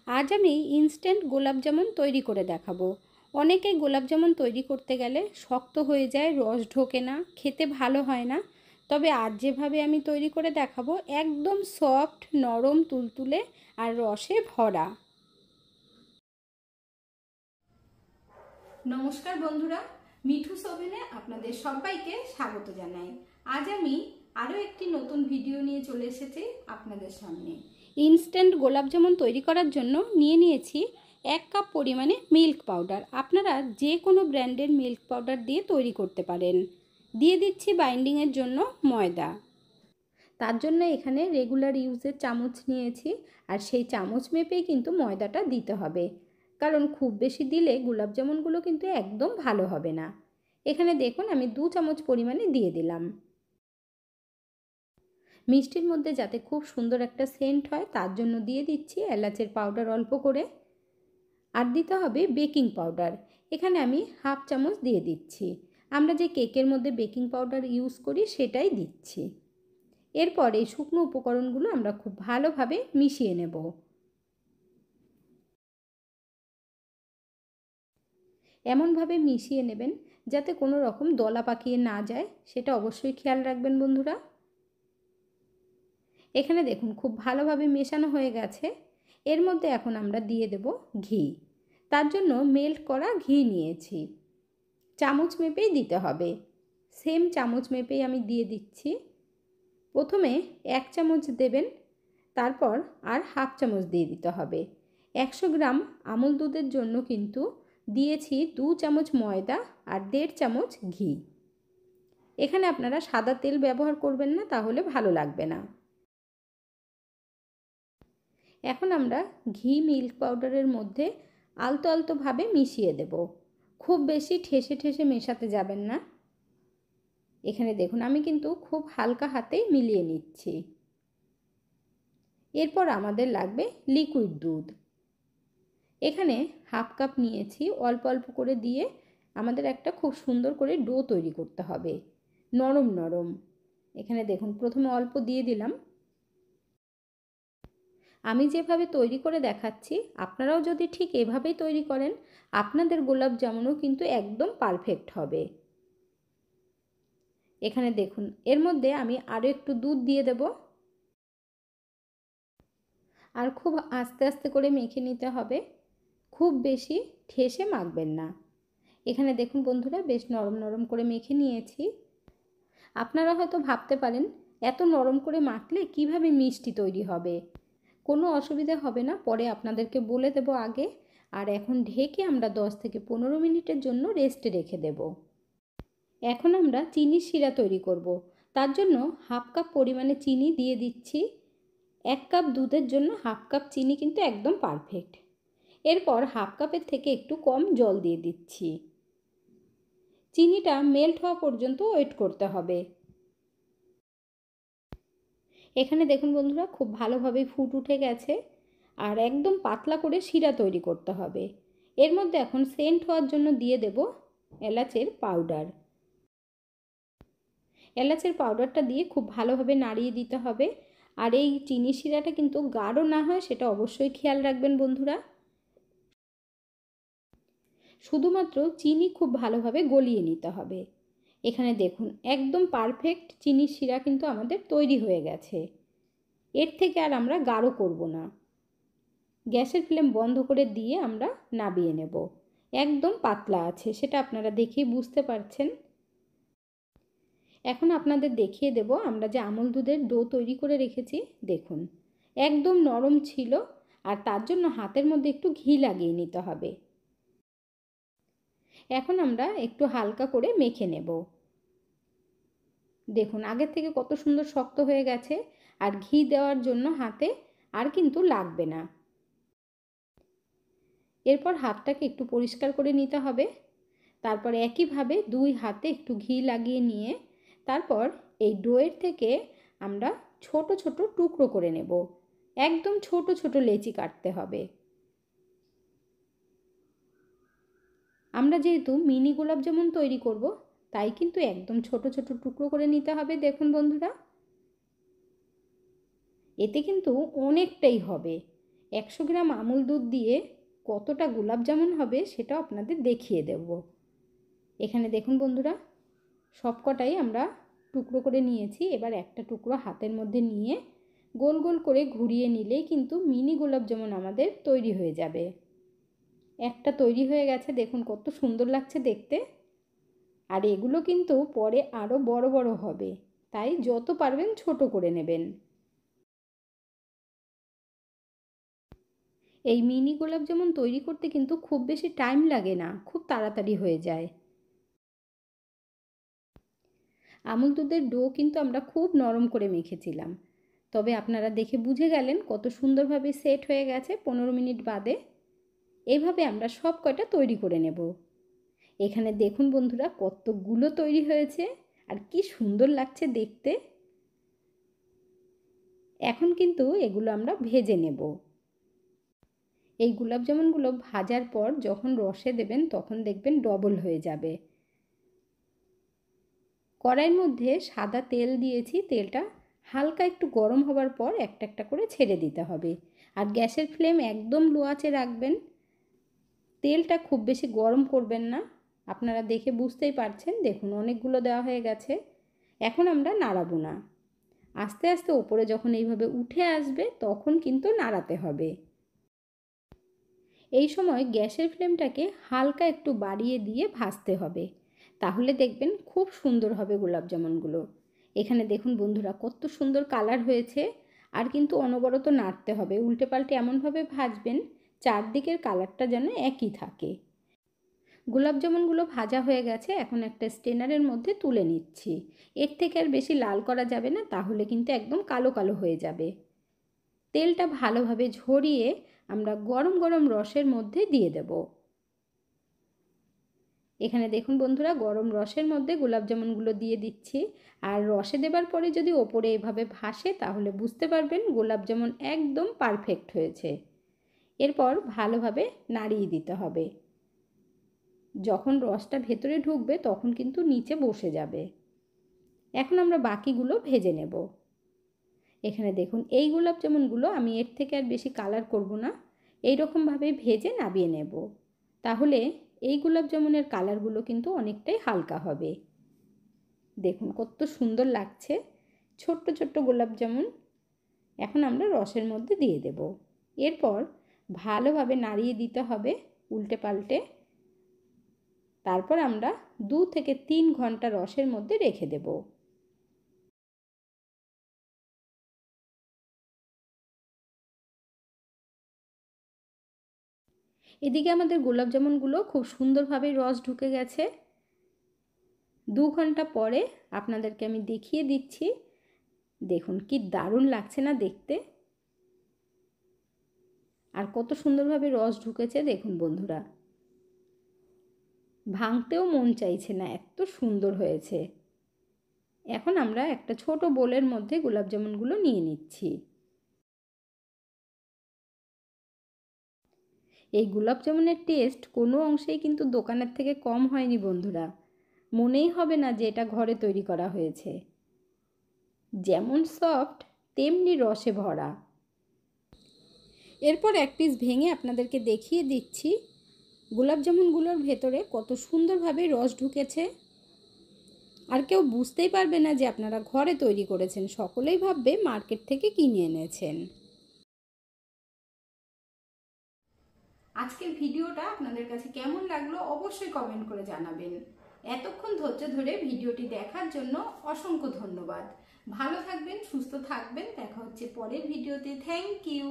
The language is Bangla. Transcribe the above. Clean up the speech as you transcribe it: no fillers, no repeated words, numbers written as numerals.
আজ আমি ইনস্ট্যান্ট গোলাপ জামুন তৈরি করে দেখাবো। অনেকে গোলাপ জামুন তৈরি করতে গেলে শক্ত হয়ে যায়, রস ঢোকে না, খেতে ভালো হয় না। তবে আজ যেভাবে আমি তৈরি করে দেখাবো একদম সফট, নরম, তুলতুলে আর রসে ভরা। নমস্কার বন্ধুরা, মিঠুস ওভেনে আপনাদের সবাইকে স্বাগত জানাই। আজ আমি আরও একটি নতুন ভিডিও নিয়ে চলে এসেছি আপনাদের সামনে। ইনস্ট্যান্ট গোলাপ জামুন তৈরি করার জন্য নিয়েছি 1 কাপ পরিমাণে মিল্ক পাউডার। আপনারা যে কোনো ব্র্যান্ডের মিল্ক পাউডার দিয়ে তৈরি করতে পারেন। দিয়ে দিচ্ছি বাইন্ডিংয়ের জন্য ময়দা। তার জন্য এখানে রেগুলার ইউজের চামচ নিয়েছি, আর সেই চামচ মেপেই কিন্তু ময়দাটা দিতে হবে, কারণ খুব বেশি দিলে গোলাপ জামুনগুলো কিন্তু একদম ভালো হবে না। এখানে দেখুন আমি 2 চামচ পরিমাণে দিয়ে দিলাম। মিষ্টির মধ্যে যাতে খুব সুন্দর একটা সেন্ট হয় তার জন্য দিয়ে দিচ্ছি এলাচের পাউডার অল্প করে, আর দিতে হবে বেকিং পাউডার। এখানে আমি 1/2 চামচ দিয়ে দিচ্ছি। আমরা যে কেকের মধ্যে বেকিং পাউডার ইউজ করি সেটাই দিচ্ছি। এরপর এই শুকনো উপকরণগুলো আমরা খুব ভালোভাবে মিশিয়ে নেব। এমনভাবে মিশিয়ে নেবেন যাতে কোনো রকম দলা পাকিয়ে না যায়, সেটা অবশ্যই খেয়াল রাখবেন বন্ধুরা। এখানে দেখুন খুব ভালোভাবে মেশানো হয়ে গেছে। এর মধ্যে এখন আমরা দিয়ে দেব ঘি। তার জন্য মেল্ট করা ঘি নিয়েছি, চামচ মেপেই দিতে হবে। সেম চামচ মেপেই আমি দিয়ে দিচ্ছি। প্রথমে 1 চামচ দেবেন, তারপর আর 1/2 চামচ দিয়ে দিতে হবে। 100 গ্রাম আমুল দুধের জন্য কিন্তু দিয়েছি 2 চামচ ময়দা আর 1.5 চামচ ঘি। এখানে আপনারা সাদা তেল ব্যবহার করবেন না, তাহলে ভালো লাগবে না। এখন আমরা ঘি মিল্ক পাউডারের মধ্যে আলতো আলতোভাবে মিশিয়ে দেব। খুব বেশি ঠেসে ঠেসে মেশাতে যাবেন না। এখানে দেখুন আমি কিন্তু খুব হালকা হাতেই মিলিয়ে নিচ্ছি। এরপর আমাদের লাগবে লিকুইড দুধ। এখানে 1/2 কাপ নিয়েছি, অল্প অল্প করে দিয়ে আমাদের একটা খুব সুন্দর করে ডো তৈরি করতে হবে, নরম নরম। এখানে দেখুন প্রথমে অল্প দিয়ে দিলাম। আমি যেভাবে তৈরি করে দেখাচ্ছি আপনারাও যদি ঠিক এভাবেই তৈরি করেন, আপনাদের গোলাপ জামুনও কিন্তু একদম পারফেক্ট হবে। এখানে দেখুন এর মধ্যে আমি আরও একটু দুধ দিয়ে দেব, আর খুব আস্তে আস্তে করে মেখে নিতে হবে, খুব বেশি ঠেসে মাখবেন না। এখানে দেখুন বন্ধুরা বেশ নরম নরম করে মেখে নিয়েছি। আপনারা হয়তো ভাবতে পারেন এত নরম করে মাখলে কিভাবে মিষ্টি তৈরি হবে। কোনো অসুবিধা হবে না, পরে আপনাদেরকে বলে দেব আগে। আর এখন ঢেকে আমরা 10 থেকে 15 মিনিটের জন্য রেস্টে রেখে দেব। এখন আমরা চিনির শিরা তৈরি করব। তার জন্য 1/2 কাপ পরিমাণে চিনি দিয়ে দিচ্ছি। 1 কাপ দুধের জন্য 1/2 কাপ চিনি কিন্তু একদম পারফেক্ট। এরপর 1/2 কাপের থেকে একটু কম জল দিয়ে দিচ্ছি। চিনিটা মেল্ট হওয়া পর্যন্ত ওয়েট করতে হবে। এখানে দেখুন বন্ধুরা খুব ভালোভাবে ফুট উঠে গেছে, আর একদম পাতলা করে শিরা তৈরি করতে হবে। এর মধ্যে এখন সেন্ট হওয়ার জন্য দিয়ে দেব এলাচের পাউডার। এলাচের পাউডারটা দিয়ে খুব ভালোভাবে নাড়িয়ে দিতে হবে। আর এই চিনি শিরাটা কিন্তু গাঢ় না হয় সেটা অবশ্যই খেয়াল রাখবেন বন্ধুরা। শুধুমাত্র চিনি খুব ভালোভাবে গলিয়ে নিতে হবে। এখানে দেখুন একদম পারফেক্ট চিনির শিরা কিন্তু আমাদের তৈরি হয়ে গেছে। এর থেকে আর আমরা গাঢ় করব না। গ্যাসের ফ্লেম বন্ধ করে দিয়ে আমরা নামিয়ে নেব। একদম পাতলা আছে, সেটা আপনারা দেখেই বুঝতে পারছেন। এখন আপনাদের দেখিয়ে দেব আমরা যে আমুল দুধের ডো তৈরি করে রেখেছি। দেখুন একদম নরম ছিল, আর তার জন্য হাতের মধ্যে একটু ঘি লাগিয়ে নিতে হবে। এখন আমরা একটু হালকা করে মেখে নেব। দেখুন আগের থেকে কত সুন্দর শক্ত হয়ে গেছে, আর ঘি দেওয়ার জন্য হাতে আর কিন্তু লাগবে না। এরপর হাতটাকে একটু পরিষ্কার করে নিতে হবে। তারপর একইভাবে 2 হাতে একটু ঘি লাগিয়ে নিয়ে তারপর এই ডোয়ের থেকে আমরা ছোট ছোট টুকরো করে নেব। একদম ছোট ছোট লেচি কাটতে হবে। আমরা যেহেতু মিনি গোলাপ জামুন তৈরি করব, তাই কিন্তু একদম ছোট ছোট টুকরো করে নিতে হবে। দেখুন বন্ধুরা এতে কিন্তু অনেকটাই হবে, 100 গ্রাম আমুল দুধ দিয়ে কতটা গোলাপ জামুন হবে সেটাও আপনাদের দেখিয়ে দেব। এখানে দেখুন বন্ধুরা, সবকটাই আমরা টুকরো করে নিয়েছি। এবার একটা টুকরো হাতের মধ্যে নিয়ে গোল গোল করে ঘুরিয়ে নিলেই কিন্তু মিনি গোলাপ জামুন আমাদের তৈরি হয়ে যাবে। একটা তৈরি হয়ে গেছে, দেখুন কত সুন্দর লাগছে দেখতে। আর এগুলো কিন্তু পরে আরও বড় বড় হবে, তাই যত পারবেন ছোট করে নেবেন। এই মিনি গোলাপ জামুন তৈরি করতে কিন্তু খুব বেশি টাইম লাগে না, খুব তাড়াতাড়ি হয়ে যায়। আমুল দুধের ডো কিন্তু আমরা খুব নরম করে মেখেছিলাম, তবে আপনারা দেখে বুঝে গেলেন কত সুন্দরভাবে সেট হয়ে গেছে 15 মিনিট বাদে। এইভাবে আমরা সব কয়টা তৈরি করে নেব। এখানে দেখুন বন্ধুরা কতগুলো তৈরি হয়েছে আর কি সুন্দর লাগছে দেখতে। এখন কিন্তু এগুলো আমরা ভেজে নেব। এই গোলাপ জামুনগুলো ভাজার পর যখন রসে দেবেন তখন দেখবেন ডবল হয়ে যাবে। কড়াইয়ের মধ্যে সাদা তেল দিয়েছি, তেলটা হালকা একটু গরম হবার পর একটা একটা করে ছেড়ে দিতে হবে। আর গ্যাসের ফ্লেম একদম লো আঁচে রাখবেন, তেলটা খুব বেশি গরম করবেন না। আপনারা দেখে বুঝতেই পারছেন, দেখুন অনেকগুলো দেওয়া হয়ে গেছে। এখন আমরা নাড়াবো না, আস্তে আস্তে ওপরে যখন এইভাবে উঠে আসবে তখন কিন্তু নাড়াতে হবে। এই সময় গ্যাসের ফ্লেমটাকে হালকা একটু বাড়িয়ে দিয়ে ভাজতে হবে, তাহলে দেখবেন খুব সুন্দর হবে গোলাপ জামুনগুলো। এখানে দেখুন বন্ধুরা কত সুন্দর কালার হয়েছে। আর কিন্তু অনবরত নাড়তে হবে, উল্টে পাল্টে এমনভাবে ভাজবেন চারদিকের কালারটা যেন একই থাকে। গোলাপ জামুনগুলো ভাজা হয়ে গেছে, এখন একটা স্ট্রেনারের মধ্যে তুলে নিচ্ছি। এর থেকে আর বেশি লাল করা যাবে না, তাহলে কিন্তু একদম কালো কালো হয়ে যাবে। তেলটা ভালোভাবে ঝরিয়ে আমরা গরম গরম রসের মধ্যে দিয়ে দেব। এখানে দেখুন বন্ধুরা গরম রসের মধ্যে গোলাপ জামুনগুলো দিয়ে দিচ্ছি। আর রসে দেবার পরে যদি ওপরে এভাবে ভাসে তাহলে বুঝতে পারবেন গোলাপ জামুন একদম পারফেক্ট হয়েছে। এরপর ভালোভাবে নাড়িয়ে দিতে হবে। যখন রসটা ভেতরে ঢুকবে তখন কিন্তু নিচে বসে যাবে। এখন আমরা বাকিগুলো ভেজে নেব। এখানে দেখুন এই গোলাপ জামুনগুলো আমি এর থেকে আর বেশি কালার করব না, এই রকমভাবে ভেজে নামিয়ে নেব। তাহলে এই গোলাপ জামুনের কালারগুলো কিন্তু অনেকটাই হালকা হবে। দেখুন কত সুন্দর লাগছে ছোট্ট ছোট্ট গোলাপ জামুন। এখন আমরা রসের মধ্যে দিয়ে দেব। এরপর ভালোভাবে নাড়িয়ে দিতে হবে উল্টে পাল্টে। তারপর আমরা 2 থেকে 3 ঘন্টা রসের মধ্যে রেখে দেব। এদিকে আমাদের গোলাপ জামুনগুলো খুব সুন্দরভাবে রস ঢুকে গেছে। 2 ঘন্টা পরে আপনাদেরকে আমি দেখিয়ে দিচ্ছি। দেখুন কি দারুণ লাগছে না দেখতে, আর কত সুন্দরভাবে রস ঢুকেছে দেখুন বন্ধুরা। ভাঙতেও মন চাইছে না, এত সুন্দর হয়েছে। এখন আমরা একটা ছোট বোলের মধ্যে গোলাপ জামুনগুলো নিয়ে নিচ্ছি। এই গোলাপ জামুনের টেস্ট কোনো অংশেই কিন্তু দোকানের থেকে কম হয়নি বন্ধুরা। মনেই হবে না যে এটা ঘরে তৈরি করা হয়েছে। যেমন সফট তেমনি রসে ভরা। এরপর এক পিস ভেঙে আপনাদেরকে দেখিয়ে দিচ্ছি গোলাপ জামুনগুলোর ভেতরে কত সুন্দরভাবে রস ঢুকেছে। আর কেউ বুঝতেই পারবে না যে আপনারা ঘরে তৈরি করেছেন, সকলেই ভাববে মার্কেট থেকে কিনে এনেছেন। আজকের ভিডিওটা আপনাদের কাছে কেমন লাগলো অবশ্যই কমেন্ট করে জানাবেন। এতক্ষণ ধৈর্য ধরে ভিডিওটি দেখার জন্য অসংখ্য ধন্যবাদ। ভালো থাকবেন, সুস্থ থাকবেন, দেখা হচ্ছে পরের ভিডিওতে। Thank you.